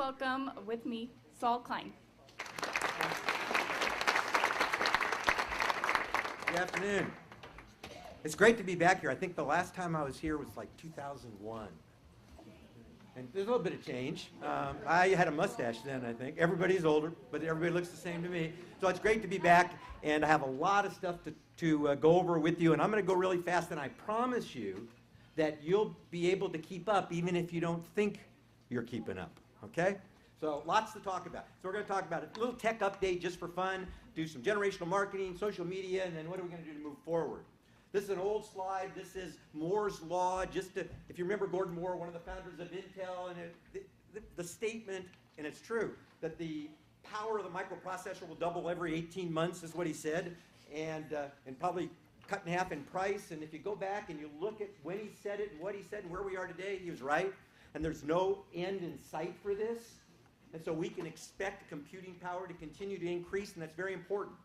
welcome with me Saul Klein. Good afternoon. It's great to be back here. I think the last time I was here was like 2001. And there's a little bit of change. I had a mustache then, I think. Everybody's older, but everybody looks the same to me. So it's great to be back, and I have a lot of stuff to go over with you, and I'm going to go really fast, and I promise you that you'll be able to keep up even if you don't think you're keeping up, okay? So lots to talk about. So we're going to talk about a little tech update just for fun, do some generational marketing, social media, and then what are we going to do to move forward? This is an old slide. This is Moore's Law. If you remember Gordon Moore, one of the founders of Intel, and the statement, and it's true, that the power of the microprocessor will double every 18 months is what he said, and probably cut in half in price. And if you go back and you look at when he said it and what he said and where we are today, he was right. And there's no end in sight for this. And so we can expect computing power to continue to increase, and that's very important.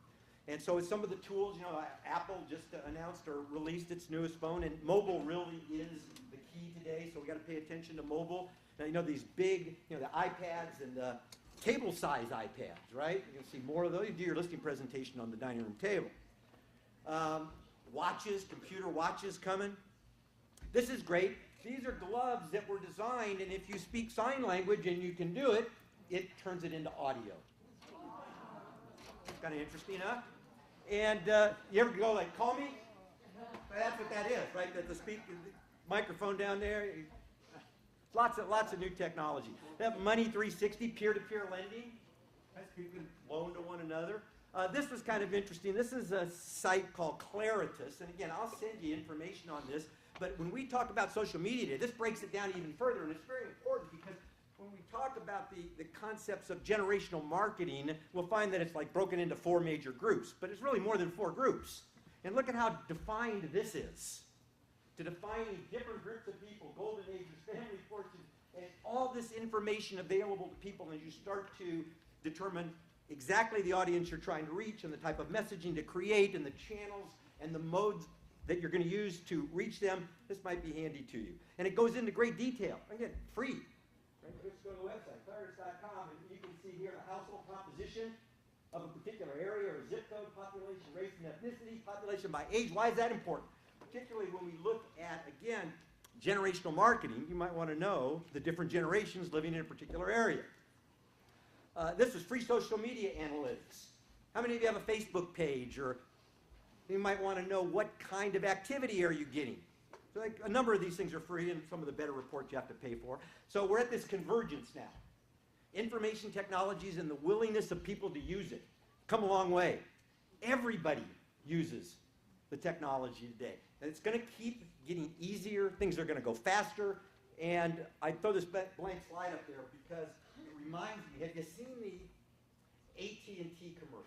And so some of the tools, Apple just announced or released its newest phone, and mobile really is the key today, so we got to pay attention to mobile. Now, these big, the iPads and the table-size iPads, right? You're going to see more of those. You do your listing presentation on the dining room table. Watches, computer watches coming. This is great. These are gloves that were designed, and if you speak sign language and you can do it, it turns it into audio. Kind of interesting, huh? And you ever go like, call me? That's what that is, right? The microphone down there. Lots of new technology. They have Money 360, peer-to-peer lending. People can loan to one another. This was kind of interesting. This is a site called Claritas. And again, I'll send you information on this. But when we talk about social media today, this breaks it down even further. And it's very important because when we talk about the concepts of generational marketing, we'll find that it's like broken into 4 major groups. But it's really more than 4 groups. And look at how defined this is. To define different groups of people, golden ages, family fortunes, and all this information available to people as you start to determine exactly the audience you're trying to reach and the type of messaging to create and the channels and the modes that you're going to use to reach them, this might be handy to you. And it goes into great detail. Again, free. Right? Just go to the website, claritas.com, and you can see here the household composition of a particular area or zip code, population, race and ethnicity, population by age. Why is that important? Particularly when we look at, again, generational marketing, you might want to know the different generations living in a particular area. This is free social media analytics. How many of you have a Facebook page? Or you might want to know what kind of activity are you getting. So a number of these things are free, and some of the better reports you have to pay for. So we're at this convergence now. Information technologies and the willingness of people to use it come a long way. Everybody uses the technology today. And it's going to keep getting easier. Things are going to go faster. And I throw this blank slide up there because it reminds me, have you seen the AT&T commercials?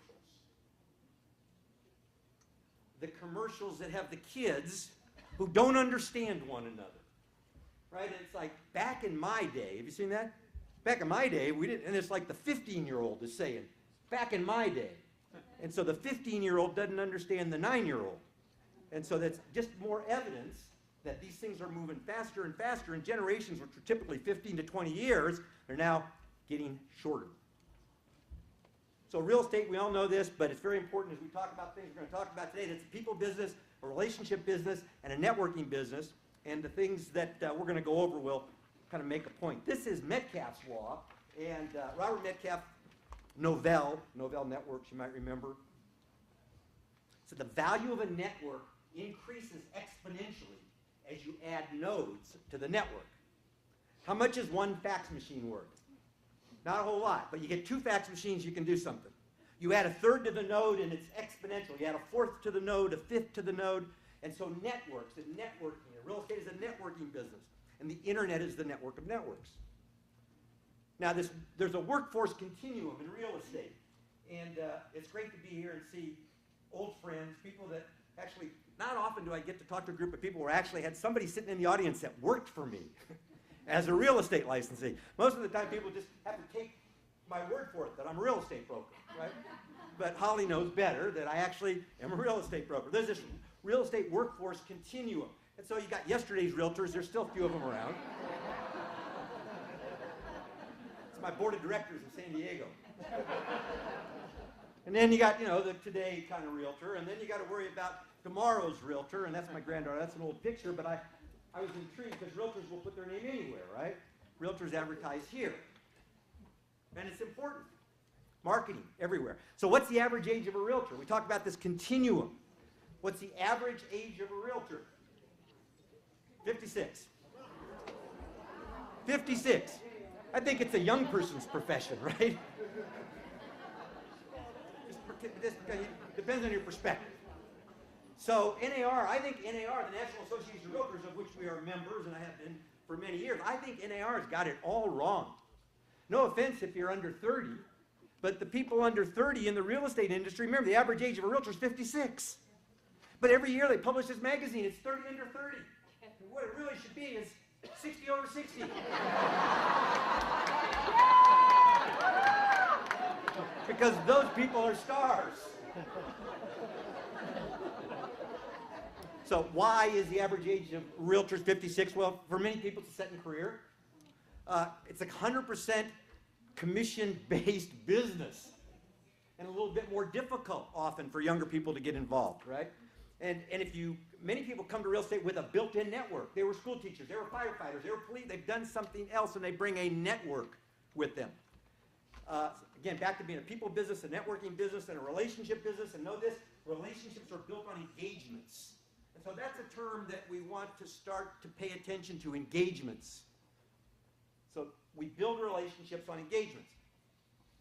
The commercials that have the kids who don't understand one another. Right? And it's like, back in my day, have you seen that? Back in my day, we didn't, and it's like the 15-year-old is saying, back in my day. And so the 15-year-old doesn't understand the 9-year-old. And so that's just more evidence that these things are moving faster and faster, and generations, which are typically 15 to 20 years, are now getting shorter. So real estate, we all know this, but it's very important as we talk about things we're going to talk about today. It's a people business, a relationship business, and a networking business. And the things that we're going to go over will kind of make a point. This is Metcalfe's law, and Robert Metcalfe, Novell Networks, you might remember. So the value of a network increases exponentially as you add nodes to the network. How much is one fax machine worth? Not a whole lot, but you get 2 fax machines, you can do something. You add a 1/3 to the node, and it's exponential. You add a 1/4 to the node, a 1/5 to the node, and so networks and networking. Real estate is a networking business, and the internet is the network of networks. Now, there's a workforce continuum in real estate, and it's great to be here and see old friends, people that actually, not often do I get to talk to a group of people where I actually had somebody sitting in the audience that worked for me as a real estate licensee. Most of the time people just have to take my word for it that I'm a real estate broker, right? But Holly knows better that I actually am a real estate broker. There's this real estate workforce continuum. And so you got yesterday's realtors, there's still a few of them around. my board of directors in San Diego. And then you got, the today kind of realtor, and then you got to worry about tomorrow's realtor, and that's my granddaughter. That's an old picture, but I was intrigued because realtors will put their name anywhere, right? Realtors advertise here. And it's important. Marketing everywhere. So what's the average age of a realtor? We talk about this continuum. What's the average age of a realtor? 56. 56. I think it's a young person's profession, right? This depends on your perspective. So NAR, I think NAR, the National Association of Realtors, of which we are members, and I have been for many years, I think NAR has got it all wrong. No offense if you're under 30, but the people under 30 in the real estate industry, remember the average age of a realtor is 56. But every year they publish this magazine, it's 30 under 30. And what it really should be is 60 over 60. Because those people are stars. So why is the average age of realtors 56? Well, for many people it's a second career. It's a 100% commission-based business. And a little bit more difficult often for younger people to get involved, right? And many people come to real estate with a built-in network. They were school teachers, they were firefighters, they were police, they've done something else and they bring a network with them. Again, back to being a people business, a networking business, and a relationship business, and know this, relationships are built on engagements. And so that's a term that we want to start to pay attention to, engagements. So we build relationships on engagements.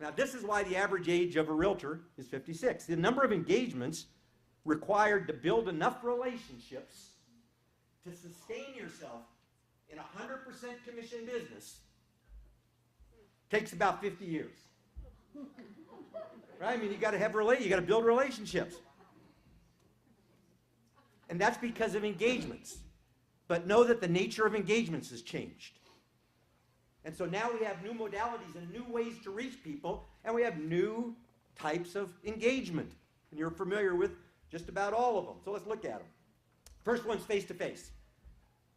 Now this is why the average age of a realtor is 56. The number of engagements required to build enough relationships to sustain yourself in a 100% commission business takes about 50 years. Right? I mean, you got to build relationships. And that's because of engagements. But know that the nature of engagements has changed. And so now we have new modalities and new ways to reach people, and we have new types of engagement. And you're familiar with just about all of them. So let's look at them. First one's face-to-face.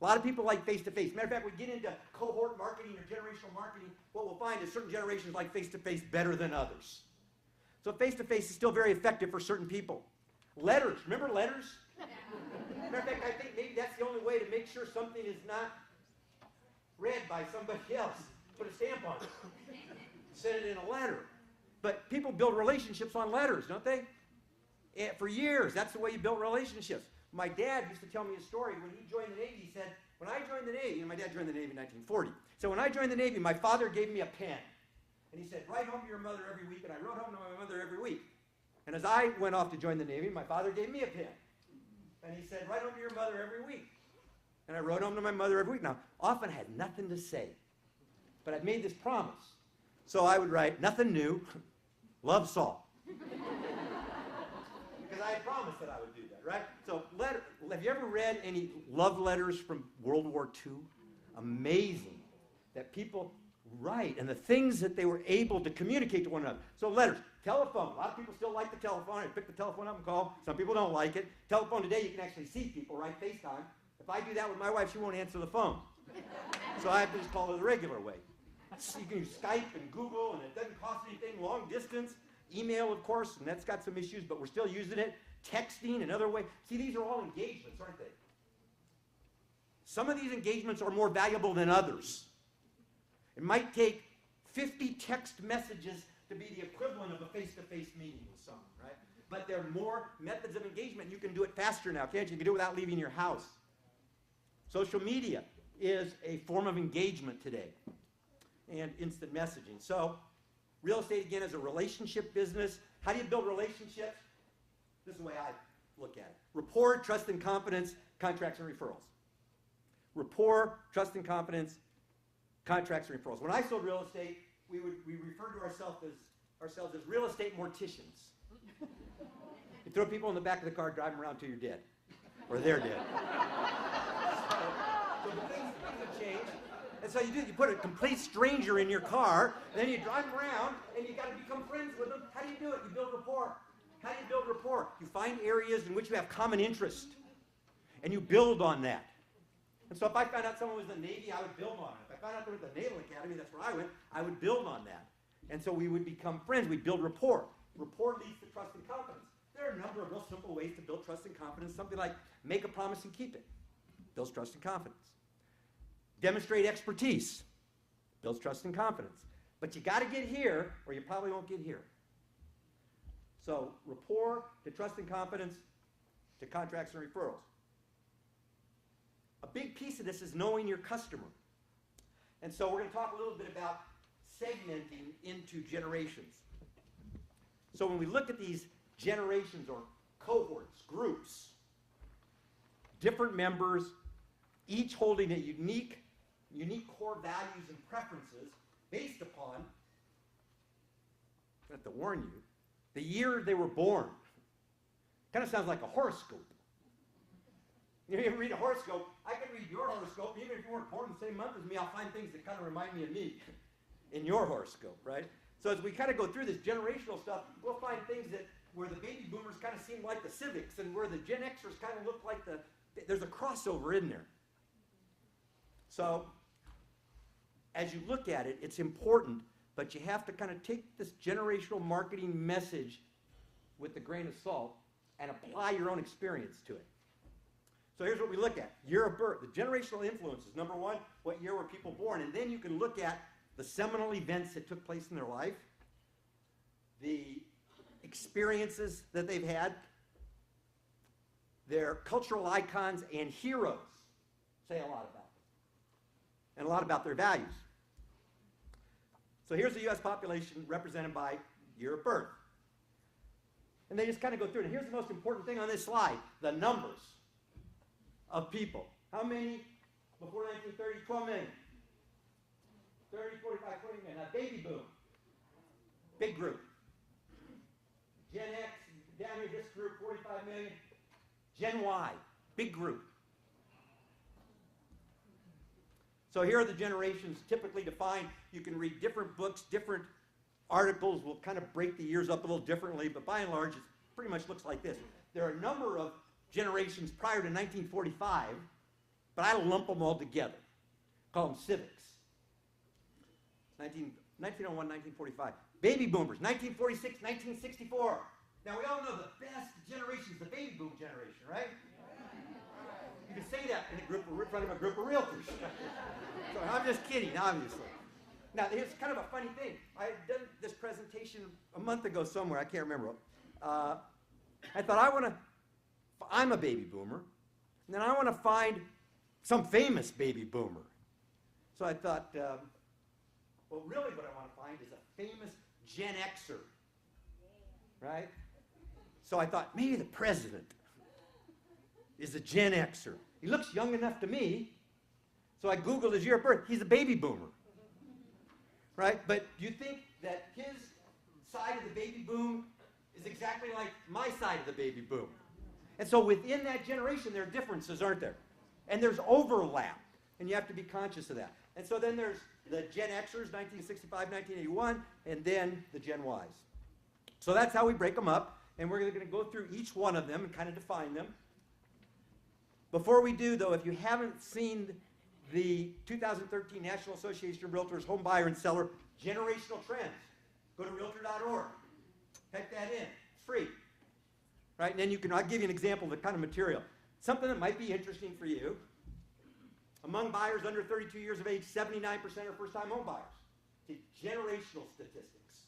A lot of people like face-to-face. Matter of fact, we get into cohort marketing or generational marketing, what we'll find is certain generations like face-to-face better than others. So face-to-face is still very effective for certain people. Letters. Remember letters? Matter of fact, I think maybe that's the only way to make sure something is not read by somebody else. Put a stamp on it. Send it in a letter. But people build relationships on letters, don't they? And for years, that's the way you build relationships. My dad used to tell me a story when he joined the Navy. He said, when I joined the Navy, and my dad joined the Navy in 1940. So when I joined the Navy, my father gave me a pen. And he said, write home to your mother every week. And I wrote home to my mother every week. And as I went off to join the Navy, my father gave me a pen. And he said, write home to your mother every week. And I wrote home to my mother every week. Now, often I had nothing to say. But I'd made this promise. So I would write, nothing new, love Saul. Because I had promised that I would do that, right? So have you ever read any love letters from World War II? Amazing that people write and the things that they were able to communicate to one another. So letters, telephone. A lot of people still like the telephone. I pick the telephone up and call. Some people don't like it. Telephone today, you can actually see people, right? FaceTime. If I do that with my wife, she won't answer the phone. So I have to just call her the regular way. You can use Skype and Google, and it doesn't cost anything. Long distance. Email, of course, and that's got some issues, but we're still using it. Texting, another way. See, these are all engagements, aren't they? Some of these engagements are more valuable than others. It might take 50 text messages to be the equivalent of a face-to-face meeting with someone, right? But there are more methods of engagement. You can do it faster now, can't you? You can do it without leaving your house. Social media is a form of engagement today, and instant messaging. So real estate, again, is a relationship business. How do you build relationships? This is the way I look at it. Rapport, trust and confidence, contracts and referrals. Rapport, trust and confidence, contracts and referrals. When I sold real estate, we referred to ourselves as real estate morticians. You throw people in the back of the car, drive them around till you're dead. Or they're dead. So things have changed. And so you put a complete stranger in your car, and then you drive them around, and you got to become friends with them. How do you do it? You build rapport. How do you build rapport? You find areas in which you have common interest, and you build on that. And so if I found out someone was in the Navy, I would build on it. If I I found out there was the Naval Academy, that's where I went, I would build on that. And so we would become friends. We'd build rapport. Rapport leads to trust and confidence. There are a number of real simple ways to build trust and confidence. Something like make a promise and keep it. Builds trust and confidence. Demonstrate expertise. Builds trust and confidence. But you got to get here, or you probably won't get here. So rapport to trust and confidence to contracts and referrals. A big piece of this is knowing your customer. And so we're going to talk a little bit about segmenting into generations. So when we look at these generations or cohorts, groups, different members, each holding a unique core values and preferences based upon, I have to warn you, the year they were born. Kind of sounds like a horoscope. You ever read a horoscope? I can read your horoscope, even if you weren't born the same month as me, I'll find things that kind of remind me of me in your horoscope, right? So as we kind of go through this generational stuff, we'll find things that where the baby boomers kind of seem like the civics and where the Gen Xers kind of look like there's a crossover in there. So as you look at it, it's important, but you have to kind of take this generational marketing message with a grain of salt and apply your own experience to it. So here's what we look at. Year of birth. The generational influences. Number one, what year were people born? And then you can look at the seminal events that took place in their life, the experiences that they've had, their cultural icons and heroes say a lot about them, and a lot about their values. So here's the U.S. population represented by year of birth. And they just kind of go through it. And here's the most important thing on this slide, the numbers of people. How many before 1930? 12 million. 30, 45, 20 million. Now, baby boom. Big group. Gen X, down here, this group, 45 million. Gen Y, big group. So here are the generations typically defined. You can read different books, different articles will kind of break the years up a little differently, but by and large, it pretty much looks like this. There are a number of generations prior to 1945, but I lump them all together. Call them civics. 1901, 1945. Baby boomers, 1946, 1964. Now, we all know the best generation is the baby boom generation, right? You can say that in front of a group of realtors. So I'm just kidding, obviously. Now, here's kind of a funny thing. I had done this presentation a month ago somewhere. I can't remember. I thought, I'm a baby boomer, and then I want to find some famous baby boomer. So I thought, well, really what I want to find is a famous Gen Xer, right? So I thought, maybe the president is a Gen Xer. He looks young enough to me, so I Googled his year of birth. He's a baby boomer, right? But do you think that his side of the baby boom is exactly like my side of the baby boom? And so within that generation, there are differences, aren't there? And there's overlap, and you have to be conscious of that. And so then there's the Gen Xers, 1965, 1981, and then the Gen Ys. So that's how we break them up, and we're going to go through each one of them and kind of define them. Before we do, though, if you haven't seen the 2013 National Association of Realtors Home Buyer and Seller Generational Trends, go to Realtor.org. Type that in. It's free. Right? And then I'll give you an example of the kind of material. Something that might be interesting for you. Among buyers under 32 years of age, 79% are first-time home buyers. See, generational statistics.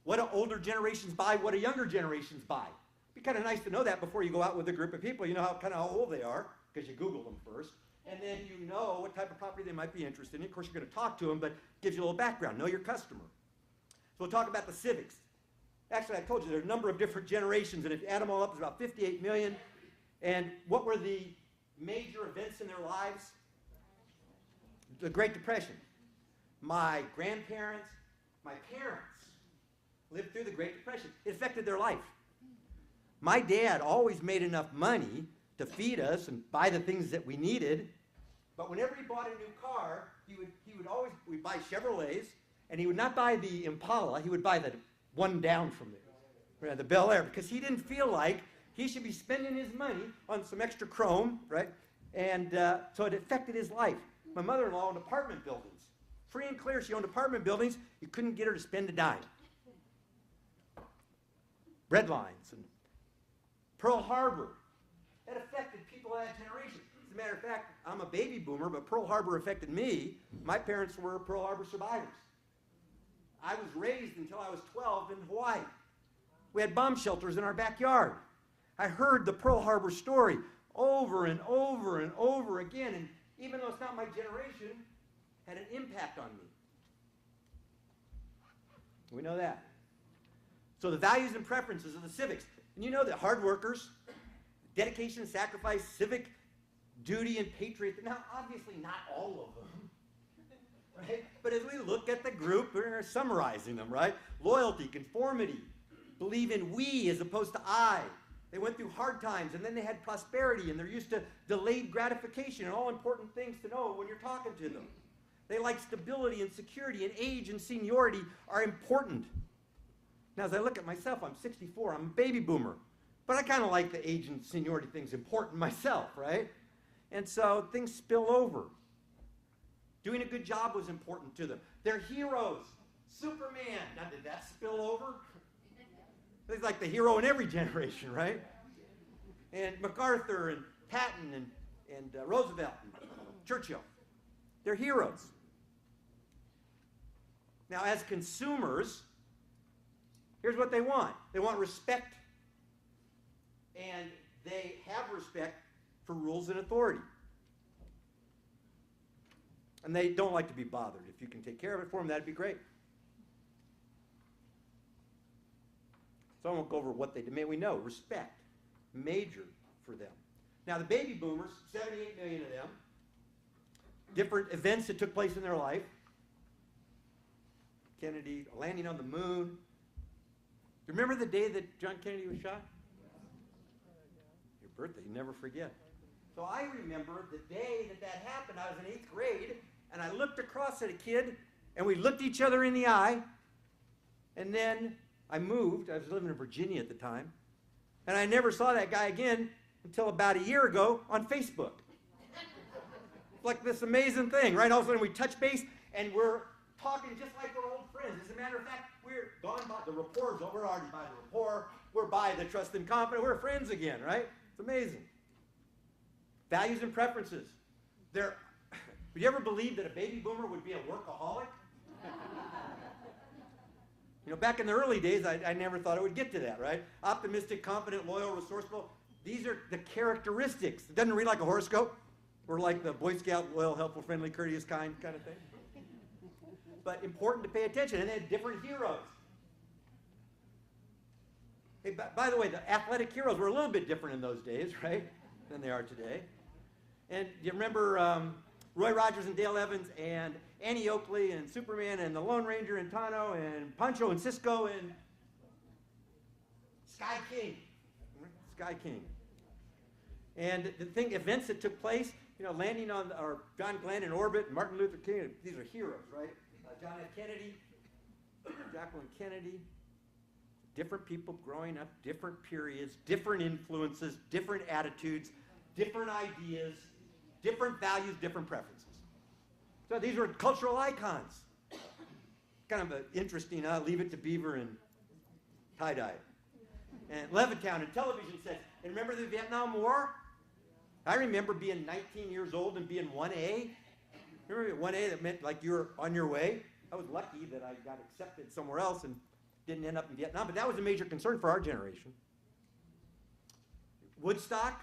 What do older generations buy? What do younger generations buy? It'd be kind of nice to know that before you go out with a group of people. You know how old they are, because you Google them first. And then you know what type of property they might be interested in. Of course, you're going to talk to them, but it gives you a little background. Know your customer. So we'll talk about the civics. Actually, I told you there are a number of different generations, and if you add them all up, it's about 58 million. And what were the major events in their lives? The Great Depression. My grandparents, my parents lived through the Great Depression. It affected their life. My dad always made enough money to feed us and buy the things that we needed, but whenever he bought a new car, we'd buy Chevrolets, and he would not buy the Impala, he would buy the one down from there, the Bel Air, because he didn't feel like he should be spending his money on some extra chrome, right? And so it affected his life. My mother-in-law owned apartment buildings. Free and clear, she owned apartment buildings. You couldn't get her to spend a dime. Bread lines and Pearl Harbor. That affected people of that generation. As a matter of fact, I'm a baby boomer, but Pearl Harbor affected me. My parents were Pearl Harbor survivors. I was raised until I was 12 in Hawaii. We had bomb shelters in our backyard. I heard the Pearl Harbor story over and over and over again, and even though it's not my generation, had an impact on me. We know that. So the values and preferences of the civics. And you know that hard workers, dedication, sacrifice, civic duty, and patriotism. Now, obviously not all of them, right? But as we look at the group, we're summarizing them, right? Loyalty, conformity, believe in we as opposed to I. They went through hard times, and then they had prosperity, and they're used to delayed gratification and all important things to know when you're talking to them. They like stability and security, and age and seniority are important. Now, as I look at myself, I'm 64, I'm a baby boomer, but I kind of like the age and seniority things important myself, right? And so things spill over. Doing a good job was important to them. They're heroes. Superman. Now, did that spill over? He's like the hero in every generation, right? And MacArthur and Patton and Roosevelt and Churchill. They're heroes. Now, as consumers, here's what they want. They want respect. And they have respect for rules and authority. And they don't like to be bothered. If you can take care of it for them, that'd be great. So I won't go over what they demand. We know respect, major for them. Now the baby boomers, 78 million of them, different events that took place in their life. Kennedy landing on the moon. You remember the day that John Kennedy was shot? Your birthday, you never forget. So I remember the day that that happened. I was in 8th grade, and I looked across at a kid, and we looked each other in the eye, and then I moved. I was living in Virginia at the time, and I never saw that guy again until about a year ago on Facebook. Like this amazing thing, right? All of a sudden we touch base, and we're talking just like we're old friends. As a matter of fact, we're gone by the rapport's over. We're already by the rapport. We're by the trust and confidence. We're friends again, right? It's amazing. Values and preferences. Would you ever believe that a baby boomer would be a workaholic? You know, back in the early days, I never thought it would get to that, right? Optimistic, confident, loyal, resourceful. These are the characteristics. It doesn't read like a horoscope. Or like the Boy Scout, loyal, helpful, friendly, courteous, kind of thing. But important to pay attention. And they had different heroes. Hey, by the way, the athletic heroes were a little bit different in those days, right, than they are today. And you remember Roy Rogers and Dale Evans and Annie Oakley and Superman and the Lone Ranger and Tano and Pancho and Cisco and Sky King. Sky King. And the events that took place, you know, landing on, or John Glenn in orbit, Martin Luther King, these are heroes, right? John F. Kennedy, Jacqueline Kennedy, different people growing up, different periods, different influences, different attitudes, different ideas, different values, different preferences. So these were cultural icons. Kind of interesting, Leave It to Beaver and tie-dye. And Levittown and television sets. And remember the Vietnam War? I remember being 19 years old and being 1A. Remember 1A that meant like you were on your way? I was lucky that I got accepted somewhere else and didn't end up in Vietnam, but that was a major concern for our generation. Woodstock.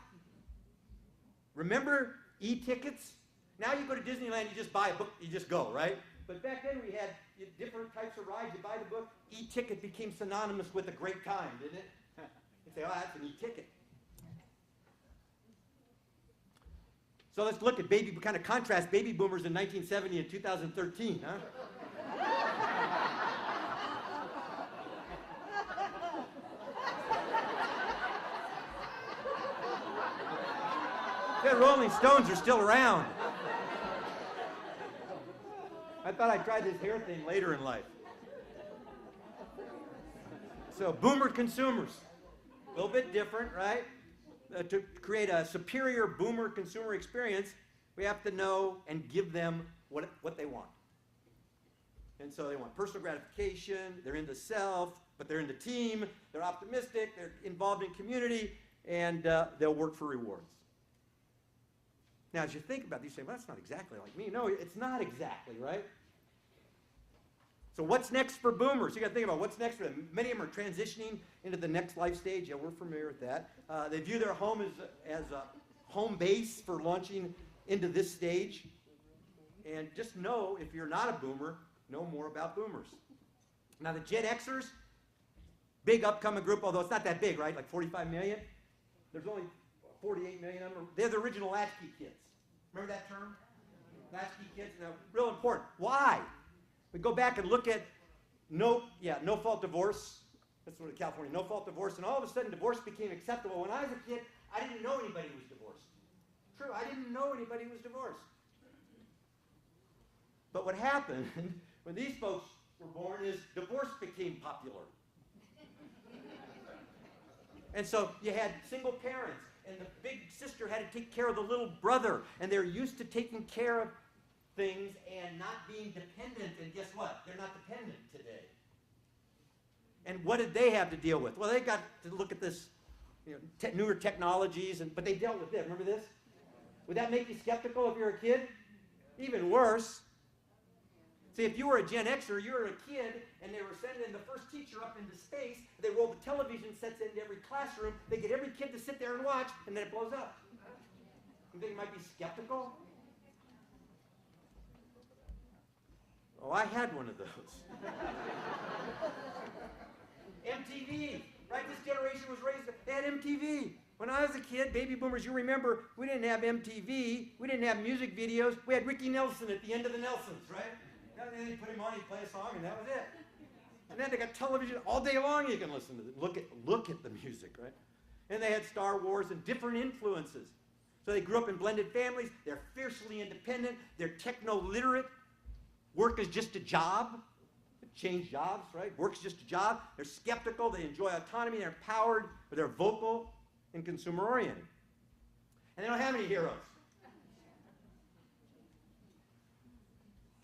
Remember e-tickets? Now you go to Disneyland, you just buy a book, you just go, right? But back then we had different types of rides. You buy the book, e-ticket became synonymous with a great time, didn't it? You say, oh, that's an e-ticket. So let's look at kind of contrast baby boomers in 1970 and 2013, huh? The Rolling Stones are still around. I thought I'd try this hair thing later in life. So boomer consumers, a little bit different, right? To create a superior boomer consumer experience, We have to know and give them what they want. And so they want personal gratification, they're into self, but they're into team, they're optimistic, they're involved in community, and they'll work for rewards. Now, as you think about these, you say, well, that's not exactly like me. No, it's not exactly, right? So what's next for boomers? You got to think about what's next for them. Many of them are transitioning into the next life stage. Yeah, we're familiar with that. They view their home as a home base for launching into this stage. And just know, if you're not a boomer, know more about boomers. Now, the Gen Xers, big upcoming group, although it's not that big, right? Like 45 million. There's only 48 million of them. They're the original latchkey kids. Remember that term? Latchkey kids. Now, real important. Why? We go back and look at no-fault divorce. That's what in California, no-fault divorce. And all of a sudden, divorce became acceptable. When I was a kid, I didn't know anybody who was divorced. True, I didn't know anybody who was divorced. But what happened when these folks were born is divorce became popular. And so you had single parents, and the big sister had to take care of the little brother, and they're used to taking care of things and not being dependent, and guess what? They're not dependent today. And what did they have to deal with? Well, they got to look at this, newer technologies, but they dealt with it. Remember this? Would that make you skeptical if you're a kid? Even worse. See, if you were a Gen Xer, you were a kid, and they were sending the first teacher up into space, they rolled the television sets into every classroom, they get every kid to sit there and watch, and then it blows up. You think you might be skeptical? Oh, I had one of those. MTV, right? This generation was raised, they had MTV. When I was a kid, baby boomers, you remember, we didn't have MTV, we didn't have music videos, we had Ricky Nelson at the end of the Nelsons, right? And then they put him on, he'd play a song, and that was it. And then they got television all day long you can listen to. Look at the music, right? And they had Star Wars and different influences. So they grew up in blended families, they're fiercely independent, they're techno-literate. Work is just a job. Change jobs, right? Work's just a job. They're skeptical, they enjoy autonomy, they're empowered, but they're vocal and consumer-oriented. And they don't have any heroes.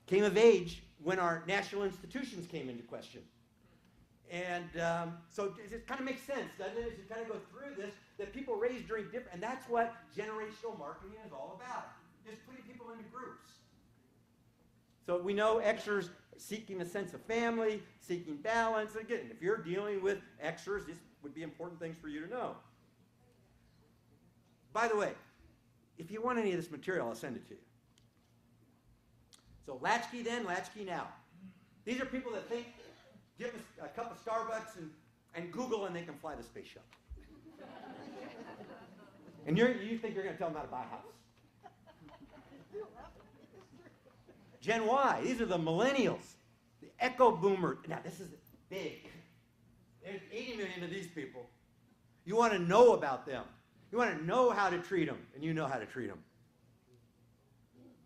Came of age when our national institutions came into question. And so it kind of makes sense, doesn't it, as you kind of go through this, that people raised during different, and that's what generational marketing is all about, just putting people into groups. So we know Xers seeking a sense of family, seeking balance. Again, if you're dealing with Xers, this would be important things for you to know. By the way, if you want any of this material, I'll send it to you. So latchkey then, latchkey now. These are people that think, give them a cup of Starbucks and Google and they can fly the space shuttle. And you think you're going to tell them how to buy a house. Gen Y, these are the millennials, the echo boomer. Now this is big. There's 80 million of these people. You want to know about them. You want to know how to treat them, and you know how to treat them.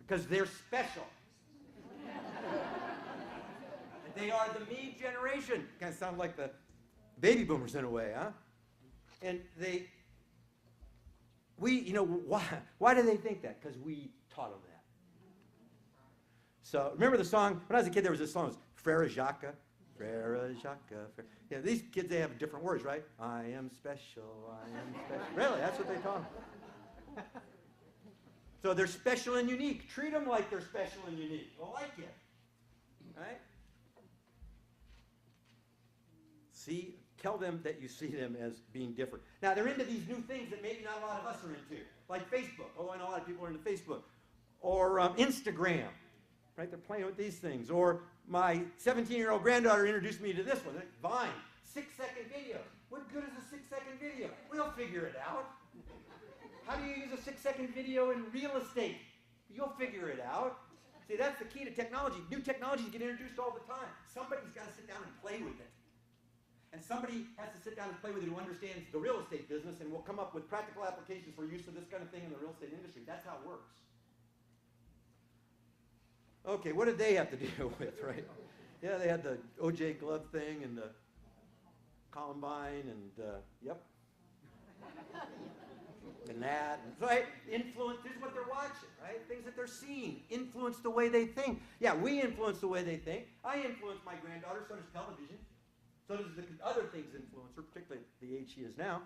Because they're special. And they are the me generation. Kind of sound like the baby boomers in a way, huh? And why do they think that? Because we taught them that. So remember the song, when I was a kid there was this song, it was Frere Jacques, Frere Jacques. These kids, they have different words, right? I am special, I am special. Really, that's what they taught them. So they're special and unique. Treat them like they're special and unique. Well, like it, right? Tell them that you see them as being different. Now, they're into these new things that maybe not a lot of us are into, like Facebook. Oh, I know a lot of people are into Facebook. Or Instagram. Right? They're playing with these things. Or my 17-year-old granddaughter introduced me to this one, Vine, 6-second video. What good is a 6-second video? We'll figure it out. How do you use a 6-second video in real estate? You'll figure it out. See, that's the key to technology. New technologies get introduced all the time. Somebody's got to sit down and play with it. And somebody has to sit down and play with it who understands the real estate business and will come up with practical applications for use of this kind of thing in the real estate industry. That's how it works. Okay, what did they have to deal with, right? Yeah, they had the O.J. Glove thing and the Columbine and, yep. and that. And, right? Influence is what they're watching, right? Things that they're seeing influence the way they think. Yeah, we influence the way they think. I influence my granddaughter, so does television. So does the other things influence her, particularly at the age she is now.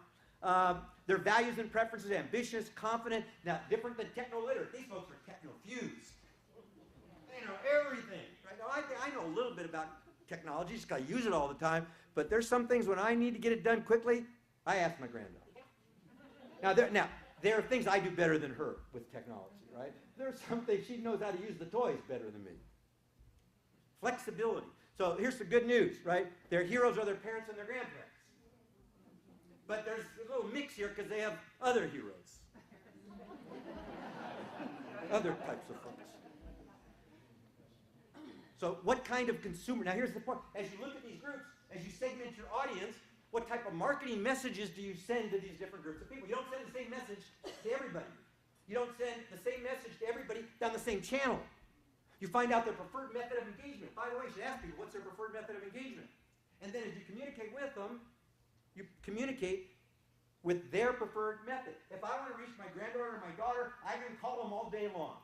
Their values and preferences, ambitious, confident, now different than techno-literate. These folks are techno-fused. They know everything. Right? Now, I know a little bit about technology, just got to use it all the time, but there's some things when I need to get it done quickly, I ask my granddaughter. Now, there are things I do better than her with technology, right? There's some things she knows how to use the toys better than me. Flexibility. So here's the good news, right? Their heroes are their parents and their grandparents. But there's a little mix here because they have other heroes. Other types of folks. So what kind of consumer? Now here's the point. As you look at these groups, as you segment your audience, what type of marketing messages do you send to these different groups of people? You don't send the same message to everybody. You don't send the same message to everybody down the same channel. You find out their preferred method of engagement. By the way, you should ask people, what's their preferred method of engagement? And then as you communicate with them, you communicate with their preferred method. If I want to reach my granddaughter or my daughter, I can call them all day long.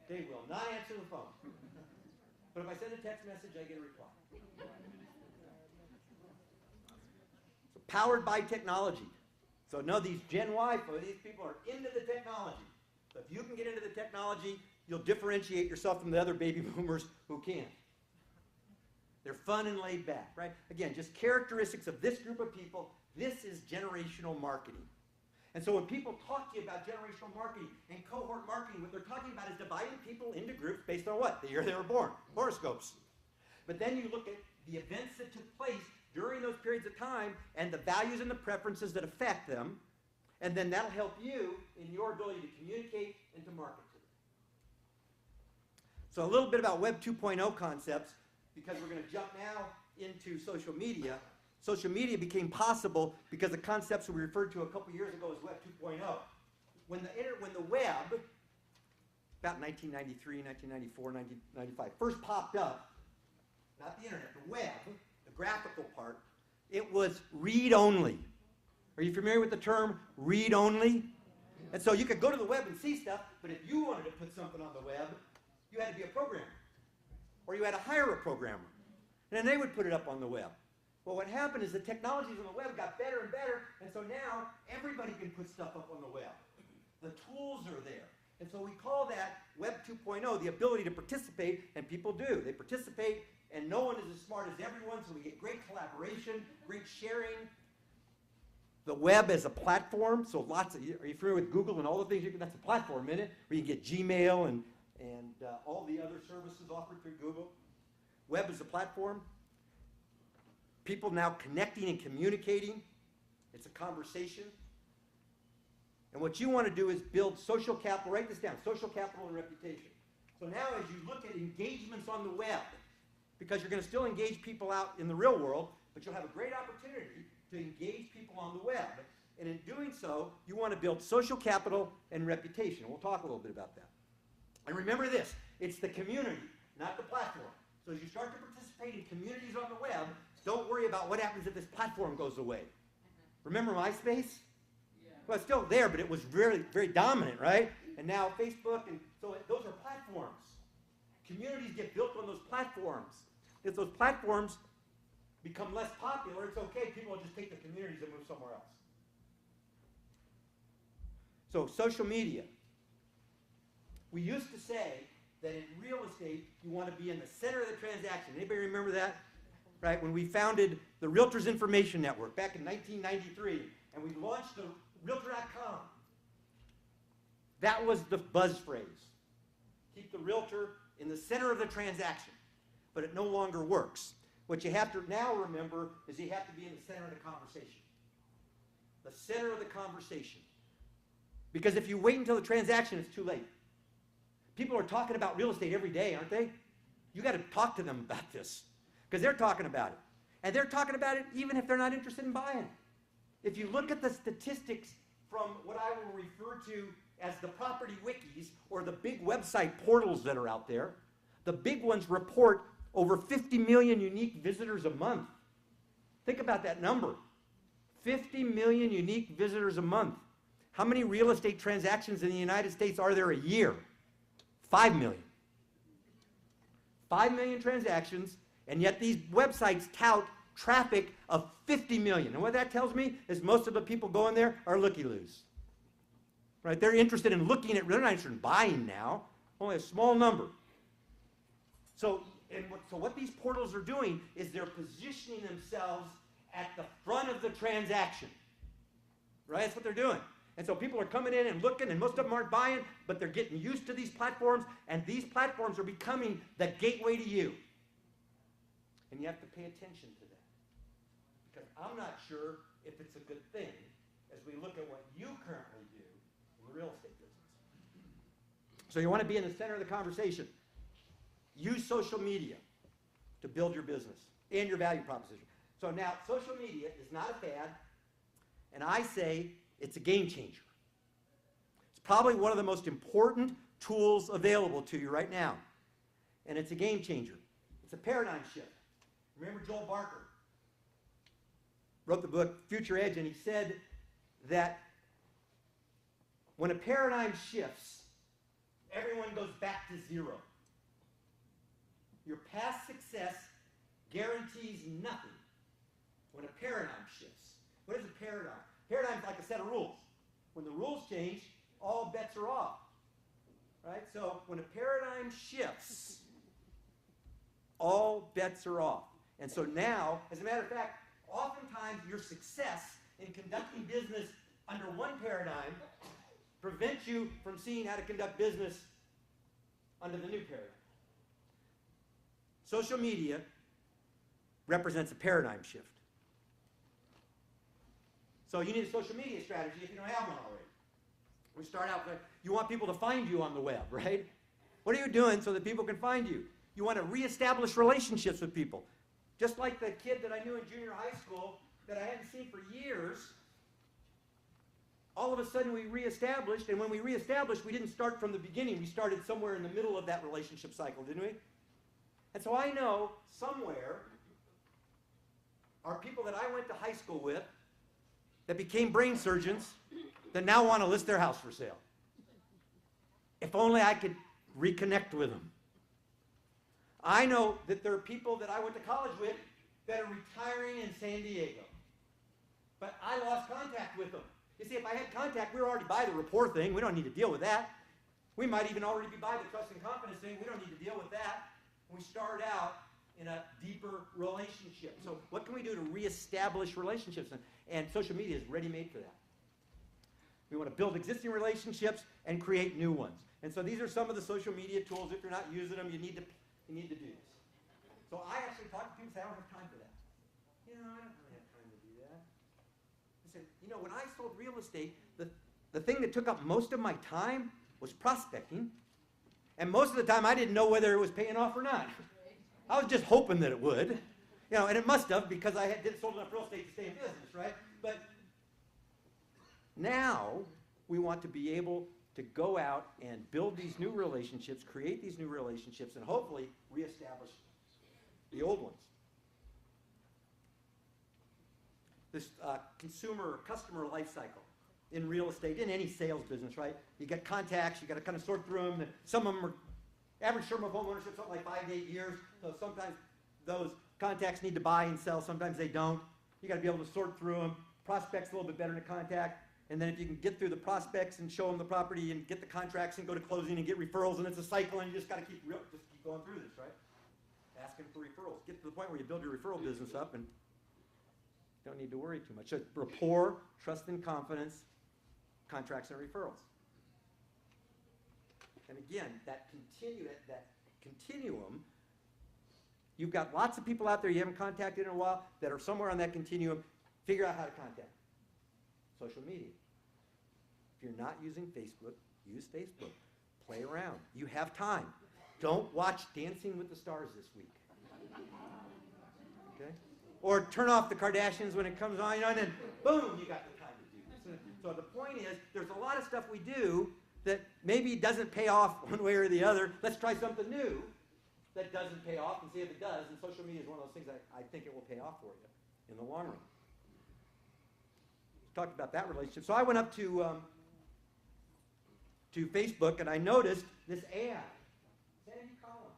They will not answer the phone. But if I send a text message, I get a reply. So powered by technology. So no, these Gen Y, these people are into the technology. So if you can get into the technology, you'll differentiate yourself from the other baby boomers who can't. They're fun and laid back, right? Again, just characteristics of this group of people. This is generational marketing. And so when people talk to you about generational marketing and cohort marketing, what they're talking about is dividing people into groups based on what? The year they were born. Horoscopes. But then you look at the events that took place during those periods of time and the values and the preferences that affect them, and then that'll help you in your ability to communicate and to market to them. So a little bit about Web 2.0 concepts, because we're going to jump now into social media. Social media became possible because the concepts we referred to a couple years ago as Web 2.0. When the web, about 1993, 1994, 1995, first popped up, not the internet, the web, the graphical part, it was read-only. Are you familiar with the term read-only? And so you could go to the web and see stuff, but if you wanted to put something on the web, you had to be a programmer. Or you had to hire a programmer. And then they would put it up on the web. Well, what happened is the technologies on the web got better and better, and so now everybody can put stuff up on the web. The tools are there. And so we call that Web 2.0, the ability to participate, and people do. They participate, and no one is as smart as everyone, so we get great collaboration, great sharing. The web as a platform, so are you familiar with Google and all the things that's a platform in it, where you can get Gmail and all the other services offered through Google. Web is a platform. People now connecting and communicating. It's a conversation. And what you want to do is build social capital. Write this down, social capital and reputation. So now as you look at engagements on the web, because you're going to still engage people out in the real world, but you'll have a great opportunity to engage people on the web. And in doing so, you want to build social capital and reputation. We'll talk a little bit about that. And remember this, it's the community, not the platform. So as you start to participate in communities on the web, don't worry about what happens if this platform goes away. Remember MySpace? Yeah. Well, it's still there, but it was very, very dominant, right? And now Facebook, and so those are platforms. Communities get built on those platforms. If those platforms become less popular, it's okay. People will just take the communities and move somewhere else. So social media. We used to say that in real estate, you want to be in the center of the transaction. Anybody remember that? Right? When we founded the Realtors Information Network back in 1993, and we launched the Realtor.com. That was the buzz phrase. Keep the realtor in the center of the transaction. But it no longer works. What you have to now remember is you have to be in the center of the conversation. The center of the conversation. Because if you wait until the transaction, it's too late. People are talking about real estate every day, aren't they? You got to talk to them about this. Because they're talking about it. And they're talking about it even if they're not interested in buying it. If you look at the statistics from what I will refer to as the property wikis or the big website portals that are out there, the big ones report over 50 million unique visitors a month. Think about that number. 50 million unique visitors a month. How many real estate transactions in the United States are there a year? 5 million. 5 million transactions, and yet these websites tout traffic of 50 million. And what that tells me is most of the people going there are looky-loos. Right? They're interested in looking at, they're not interested in buying now, only a small number. So what these portals are doing is they're positioning themselves at the front of the transaction. Right? That's what they're doing. And so people are coming in and looking, and most of them aren't buying, but they're getting used to these platforms, and these platforms are becoming the gateway to you. And you have to pay attention to that. Because I'm not sure if it's a good thing as we look at what you currently do in the real estate business. So you want to be in the center of the conversation. Use social media to build your business and your value proposition. So now, social media is not a fad, and I say it's a game changer. It's probably one of the most important tools available to you right now. And it's a game changer. It's a paradigm shift. Remember Joel Barker wrote the book Future Edge, and he said that when a paradigm shifts, everyone goes back to zero. Your past success guarantees nothing when a paradigm shifts. What is a paradigm? Paradigm is like a set of rules. When the rules change, all bets are off. Right? So when a paradigm shifts, all bets are off. And so now, as a matter of fact, oftentimes your success in conducting business under one paradigm prevents you from seeing how to conduct business under the new paradigm. Social media represents a paradigm shift. So you need a social media strategy if you don't have one already. We start out with, you want people to find you on the web, right? What are you doing so that people can find you? You want to reestablish relationships with people. Just like the kid that I knew in junior high school that I hadn't seen for years, all of a sudden we reestablished, and when we reestablished, we didn't start from the beginning. We started somewhere in the middle of that relationship cycle, didn't we? And so I know somewhere are people that I went to high school with that became brain surgeons that now want to list their house for sale. If only I could reconnect with them. I know that there are people that I went to college with that are retiring in San Diego. But I lost contact with them. You see, if I had contact, we were already by the rapport thing. We don't need to deal with that. We might even already be by the trust and confidence thing. We don't need to deal with that. We start out in a deeper relationship. So what can we do to reestablish relationships? And social media is ready-made for that. We want to build existing relationships and create new ones. And so these are some of the social media tools. If you're not using them, you need to do this. So I actually talk to people and say, I don't have time for that. I don't really have time to do that. I said, when I sold real estate, the thing that took up most of my time was prospecting. And most of the time, I didn't know whether it was paying off or not. I was just hoping that it would. And it must have, because I didn't sold enough real estate to stay in business, right? But now we want to be able to go out and build these new relationships, create these new relationships, and hopefully reestablish the old ones. This customer life cycle in real estate, in any sales business, right? You get contacts, you got to kind of sort through them. Some of them are, average term of home ownership, something like 5 to 8 years. So sometimes those contacts need to buy and sell, sometimes they don't. You got to be able to sort through them. Prospects a little bit better than contact. And then if you can get through the prospects and show them the property and get the contracts and go to closing and get referrals, and it's a cycle, and you just got to keep going through this, right? Asking for referrals. Get to the point where you build your referral business up and don't need to worry too much. So rapport, trust and confidence, contracts and referrals. And again, that continuum, you've got lots of people out there you haven't contacted in a while that are somewhere on that continuum. Figure out how to contact. Social media. If you're not using Facebook, use Facebook. Play around. You have time. Don't watch Dancing with the Stars this week. Okay? Or turn off the Kardashians when it comes on, and then boom, you got the time to do this. So the point is, there's a lot of stuff we do that maybe doesn't pay off one way or the other. Let's try something new that doesn't pay off and see if it does. And social media is one of those things I think it will pay off for you in the long run. Talked about that relationship. So I went up to to Facebook, and I noticed this ad, Sandy Collins.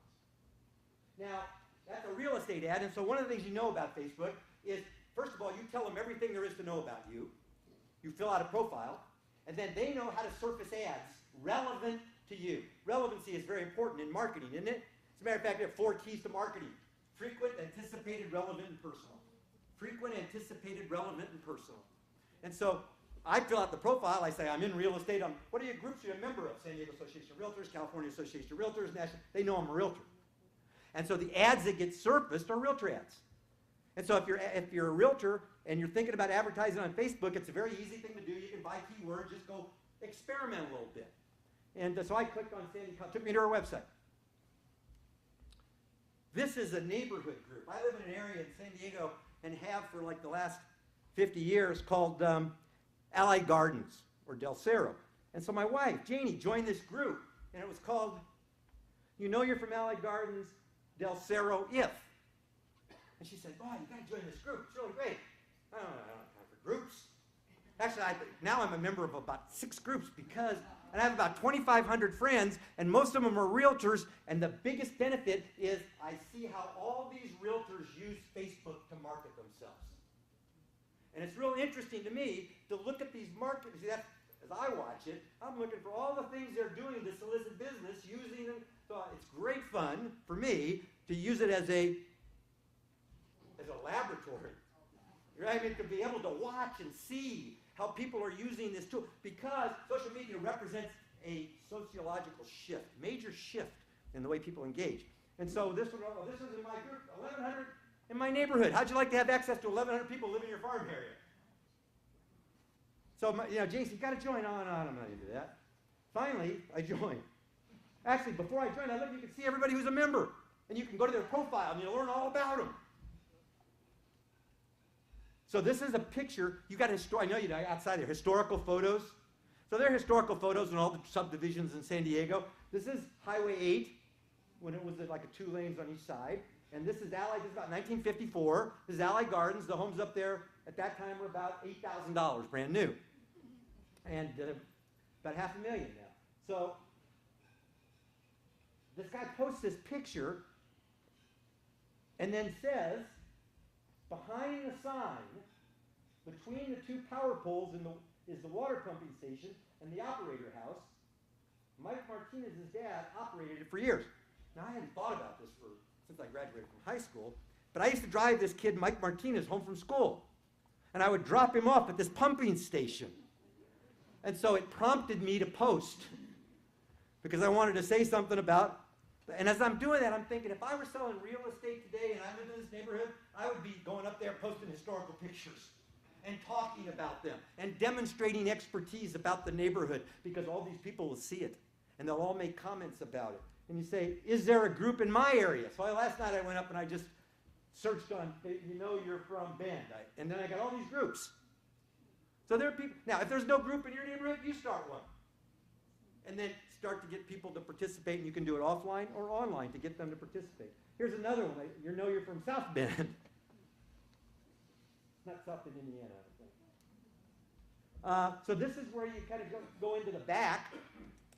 Now, that's a real estate ad, and so one of the things you know about Facebook is, first of all, you tell them everything there is to know about you. You fill out a profile, and then they know how to surface ads relevant to you. Relevancy is very important in marketing, isn't it? As a matter of fact, there are 4 keys to marketing. Frequent, anticipated, relevant, and personal. Frequent, anticipated, relevant, and personal. And so I fill out the profile. I say, I'm in real estate. What are your groups you're a member of? San Diego Association of Realtors, California Association of Realtors, National. They know I'm a realtor. And so the ads that get surfaced are realtor ads. And so if you're a realtor and you're thinking about advertising on Facebook, it's a very easy thing to do. You can buy keywords, just go experiment a little bit. And so I clicked on Sandy Collins, took me to her website. This is a neighborhood group. I live in an area in San Diego and have for like the last 50 years called Allied Gardens or Del Cerro. And so my wife, Janie, joined this group, and it was called, You Know You're from Allied Gardens, Del Cerro If. And she said, boy, you got to join this group. It's really great. I don't have time for groups. Actually, now I'm a member of about 6 groups because I have about 2,500 friends, and most of them are realtors, and the biggest benefit is I see how all these realtors use Facebook to market themselves. And it's real interesting to me to look at these markets. As I watch it, I'm looking for all the things they're doing to solicit business, using them. So it's great fun for me to use it as a laboratory. Right? I mean, to be able to watch and see how people are using this tool, because social media represents a sociological shift, major shift in the way people engage. And so this is in my group, 1,100 in my neighborhood. How'd you like to have access to 1,100 people living in your farm area? So, Jason, you've got to join on. I'm not going to do that. Finally, I joined. Actually, before I joined, you can see everybody who's a member. And you can go to their profile and you'll learn all about them. So this is a picture. You got I know you outside there, historical photos. So they're historical photos in all the subdivisions in San Diego. This is Highway 8, when it was like 2 lanes on each side. And this is Allied, this is about 1954. This is Allied Gardens. The homes up there at that time were about $8,000, brand new. And about $500,000 now. So this guy posts this picture and then says, behind the sign, between the 2 power poles is the water pumping station and the operator house. Mike Martinez's dad operated it for years. Now, I hadn't thought about this since I graduated from high school, but I used to drive this kid, Mike Martinez, home from school. And I would drop him off at this pumping station. And so it prompted me to post because I wanted to say something about. And as I'm doing that, I'm thinking, if I were selling real estate today and I lived in this neighborhood, I would be going up there posting historical pictures and talking about them and demonstrating expertise about the neighborhood because all these people will see it and they'll all make comments about it. And you say, is there a group in my area? So last night I went up and I just searched on, you're from Bend. And then I got all these groups. So there are people. Now, if there's no group in your neighborhood, you start one. And then start to get people to participate, and you can do it offline or online to get them to participate. Here's another one. You're from South Bend. Not South Bend, Indiana, I don't think. So this is where you kind of go into the back.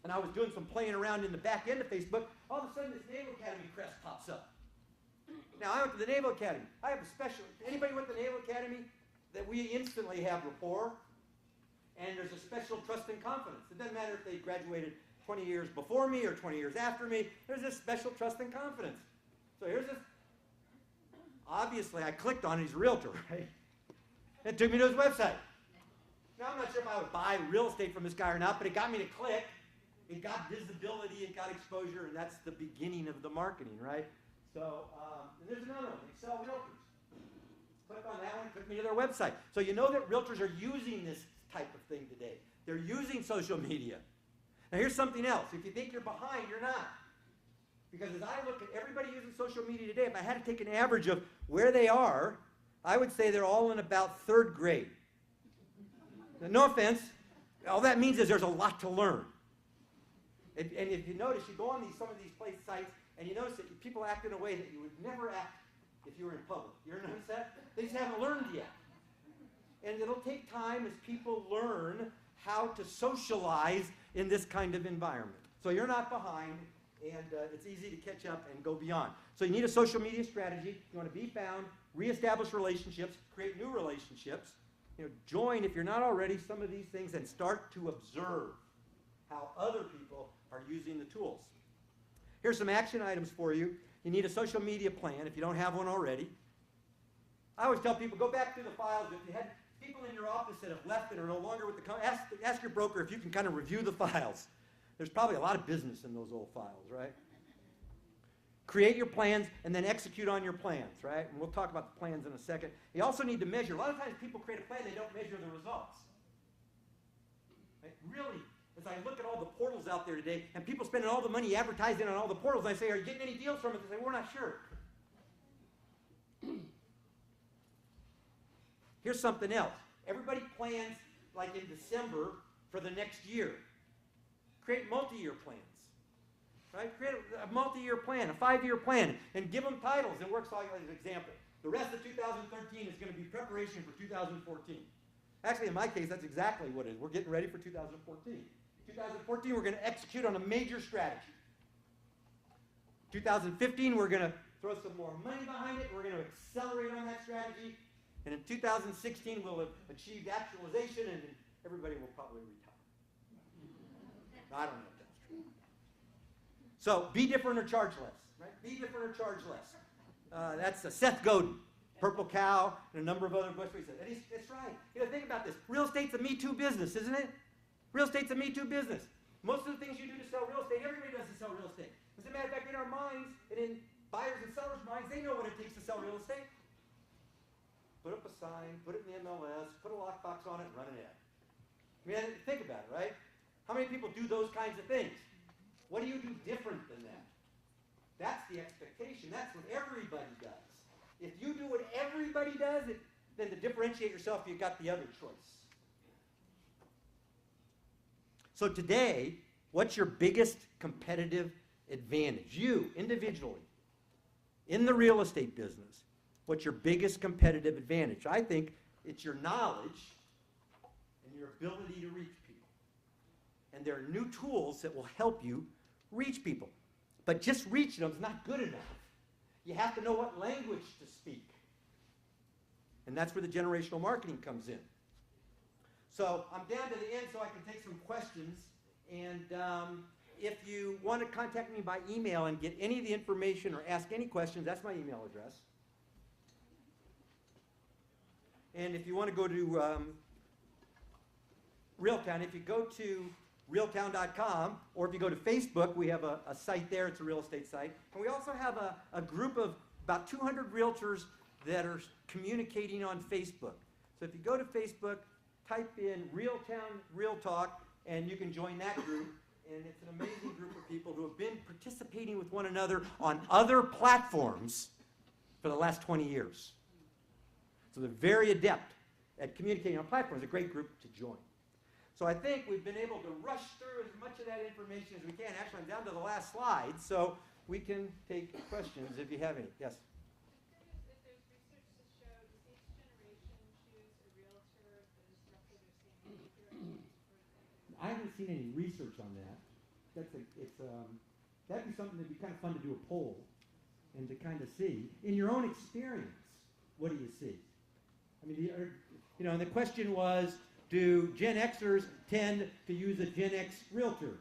And I was doing some playing around in the back end of Facebook. All of a sudden, this Naval Academy crest pops up. Now, I went to the Naval Academy. I have a special. Anybody went to the Naval Academy? That we instantly have rapport, and there's a special trust and confidence. It doesn't matter if they graduated 20 years before me or 20 years after me. There's this special trust and confidence. So here's this. Obviously, I clicked on it. He's a realtor, right? It took me to his website. Now, I'm not sure if I would buy real estate from this guy or not, but it got me to click. It got visibility. It got exposure, and that's the beginning of the marketing, right? So and there's another one, Excel Realtors. Click on that one, click me to their website. So you know that realtors are using this type of thing today. They're using social media. Now here's something else. If you think you're behind, you're not. Because as I look at everybody using social media today, if I had to take an average of where they are, I would say they're all in about 3rd grade. Now, no offense. All that means is there's a lot to learn. And if you notice, you go on some of these sites, and you notice that people act in a way that you would never act if you were in public. You ever notice that? They just haven't learned yet. And it'll take time as people learn how to socialize in this kind of environment. So you're not behind, and it's easy to catch up and go beyond. So you need a social media strategy. You want to be found, reestablish relationships, create new relationships. Join, if you're not already, some of these things and start to observe how other people are using the tools. Here's some action items for you. You need a social media plan if you don't have one already. I always tell people, go back through the files. If you had people in your office that have left and are no longer with the company, ask your broker if you can kind of review the files. There's probably a lot of business in those old files, right? Create your plans and then execute on your plans, right? And we'll talk about the plans in a second. You also need to measure. A lot of times people create a plan, they don't measure the results. Right? Really, as I look at all the portals out there today, and people spending all the money advertising on all the portals, and I say, are you getting any deals from it? They say, we're not sure. Here's something else. Everybody plans, like in December, for the next year. Create multi-year plans. Right? Create a multi-year plan, a 5-year plan, and give them titles. It works like an example. The rest of 2013 is going to be preparation for 2014. Actually, in my case, that's exactly what it is. We're getting ready for 2014. 2014, we're going to execute on a major strategy. 2015, we're going to throw some more money behind it. We're going to accelerate on that strategy. And in 2016, we'll have achieved actualization, and everybody will probably retire. I don't know if that's true. So be different or charge less. Right? Be different or charge less. That's Seth Godin, Purple Cow, and a number of other books. He said, and it's right. Think about this. Real estate's a Me Too business, isn't it? Real estate's a Me Too business. Most of the things you do to sell real estate, everybody does to sell real estate. As a matter of fact, in our minds, and in buyers and sellers' minds, they know what it takes to sell real estate. Put up a sign, put it in the MLS, put a lockbox on it, and run an ad. I mean, think about it, right? How many people do those kinds of things? What do you do different than that? That's the expectation. That's what everybody does. If you do what everybody does, then to differentiate yourself, you've got the other choice. So today, what's your biggest competitive advantage? You, individually, in the real estate business, what's your biggest competitive advantage? I think it's your knowledge and your ability to reach people. And there are new tools that will help you reach people. But just reaching them is not good enough. You have to know what language to speak. And that's where the generational marketing comes in. So I'm down to the end so I can take some questions. And if you want to contact me by email and get any of the information or ask any questions, that's my email address. And if you want to go to Realtown, if you go to realtown.com, or if you go to Facebook, we have a site there. It's a real estate site. And we also have a group of about 200 realtors that are communicating on Facebook. So if you go to Facebook, type in Realtown Real Talk, and you can join that group. And it's an amazing group of people who have been participating with one another on other platforms for the last 20 years. So they're very adept at communicating on platforms. A great group to join. So I think we've been able to rush through as much of that information as we can. Actually, I'm down to the last slide, so we can take questions if you have any. Yes? If there's research to show, does each generation choose a realtor that is roughly their same age group? I haven't seen any research on that. That'd be something that'd be kind of fun to do a poll and to kind of see. In your own experience, what do you see? I mean, and the question was, do Gen Xers tend to use a Gen X realtor?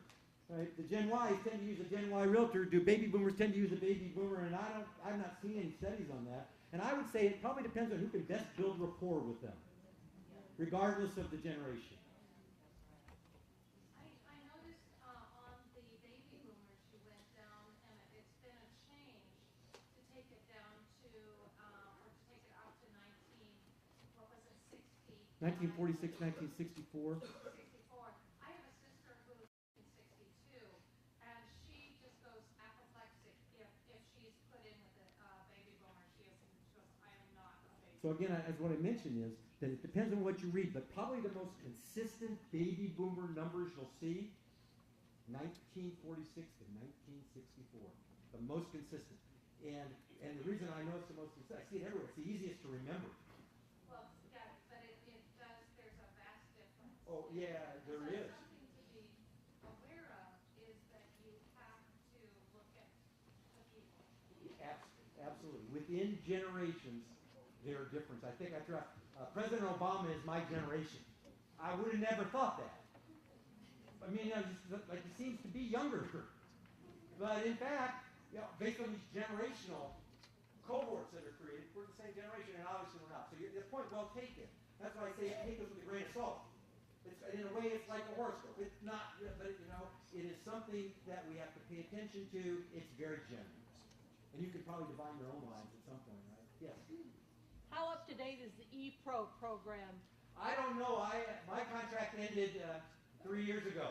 Right? The Gen Ys tend to use a Gen Y realtor. Do baby boomers tend to use a baby boomer? And I've not seen any studies on that. And I would say it probably depends on who can best build rapport with them, regardless of the generation. I noticed on the baby boomers you went down, and it's been a change to take it down to, or to take it out to 1946, 1964. 64. I have a sister who's 62, and she just goes apoplectic if she's put in with a baby boomer. She goes, I am not a baby boomer. So again, as what I mentioned is that it depends on what you read, but probably the most consistent baby boomer numbers you'll see, 1946 to 1964. The most consistent. And the reason I know it's the most consistent, I see it everywhere, it's the easiest to remember. Well, yeah, but it does, there's a vast difference. Oh, yeah, there within generations, there are differences. I think after President Obama is my generation. I would have never thought that. I mean, just, like he seems to be younger. But in fact, based on these generational cohorts that are created, we're the same generation, and obviously we're not. So the point well taken. That's why I say take it with a grain of salt. In a way, it's like a horoscope. It's not, but it is something that we have to pay attention to. It's very general. And you could probably divine your own lives at some point, right? Yes. How up to date is the ePro program? I don't know. My contract ended 3 years ago.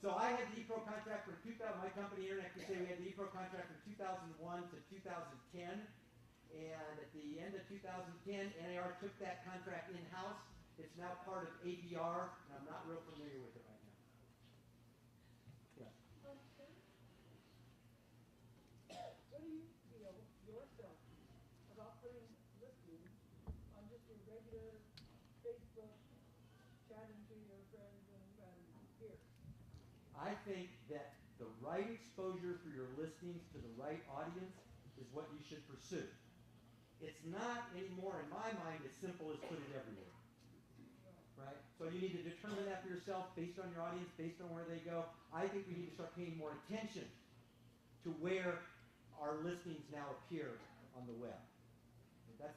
So I had the ePro contract for 2000. My company, Internet Crusade, we had the ePro contract from 2001 to 2010. And at the end of 2010, NAR took that contract in-house. It's now part of ADR, and I'm not real familiar with it right now. Yeah. What do you feel yourself about putting listings on just your regular Facebook, chatting to your friends and peers? I think that the right exposure for your listings to the right audience is what you should pursue. It's not anymore, in my mind, as simple as put it everywhere. Right? So you need to determine that for yourself based on your audience, based on where they go. I think we need to start paying more attention to where our listings now appear on the web. That's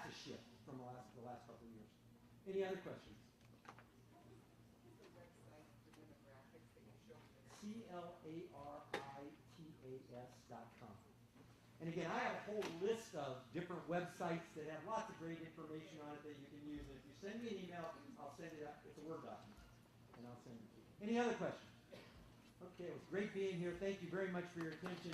a shift from the last couple of years. Any other questions? CLARITAS.com. And again, I have a whole list of different websites that have lots of great information on it that you can use. And if you send me an email, I'll send it out. It's a Word document, and I'll send it to you. Any other questions? Okay, it was great being here. Thank you very much for your attention.